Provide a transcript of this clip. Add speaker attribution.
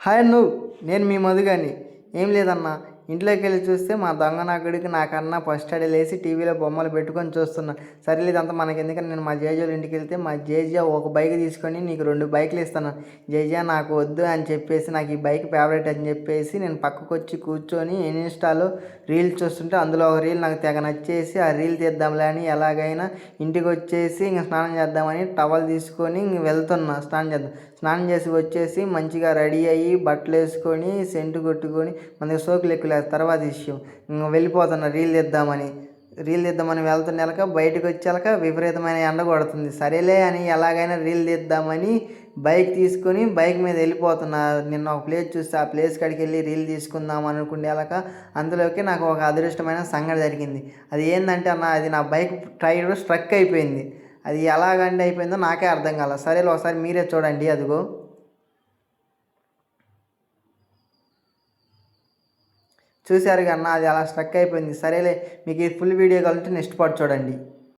Speaker 1: Hi నువ్వు నేను మీ మధుగాని. ఏం లేదన్నా, ఇంట్లోకి వెళ్ళి చూస్తే మా దొంగ నాకుడికి నాకన్నా ఫస్ట్ స్టడీ లేసి టీవీలో బొమ్మలు పెట్టుకొని చూస్తున్నా. సరేలే ఇదంతా మనకి ఎందుకని నేను మా జేజోళ్ళ ఇంటికి వెళ్తే మా జేజ ఒక బైక్ తీసుకొని నీకు 2 బైకులు ఇస్తాను జేజ, నాకు వద్దు అని చెప్పేసి, నాకు ఈ బైక్ ఫేవరెట్ అని చెప్పేసి నేను పక్కకు వచ్చి కూర్చొని ఇన్స్టాలో రీల్స్ చూస్తుంటే అందులో ఒక రీల్ నాకు తెగ నచ్చేసి ఆ రీల్ తీద్దాంలే అని ఎలాగైనా ఇంటికి వచ్చేసి ఇంక స్నానం చేద్దామని టవల్ తీసుకొని ఇంక వెళ్తున్నా స్నానం చేద్దాం. స్నానం చేసి వచ్చేసి మంచిగా రెడీ అయ్యి బట్టలు వేసుకొని సెంటు కొట్టుకొని మనకి సోకులు ఎక్కువ లేదు తర్వాత విషయం. వెళ్ళిపోతున్నా రీల్ తీద్దామని వెళ్తున్నెలక బయటకు వచ్చాక విపరీతమైన ఎండ కొడుతుంది. సరేలే అని ఎలాగైనా రీల్ తీద్దామని బైక్ తీసుకొని బైక్ మీద వెళ్ళిపోతున్నా. నిన్న ఒక ప్లేస్ చూస్తే ఆ ప్లేస్ కాడికి వెళ్ళి రీల్ తీసుకుందాం అనుకునేలాక అందులోకి నాకు ఒక అదృష్టమైన సంఘటన జరిగింది. అది ఏంటంటే అది నా బైక్ టైర్ స్ట్రక్ అయిపోయింది. అది ఎలాగంటే అయిపోయిందో నాకే అర్థం కాల. సరేలే ఒకసారి మీరే చూడండి. అదిగో చూశారు కన్నా, అది అలా స్ట్రక్ అయిపోయింది. సరేలే, మీకు ఈ ఫుల్ వీడియో కావాలంటే నెక్స్ట్ పార్ట్ చూడండి.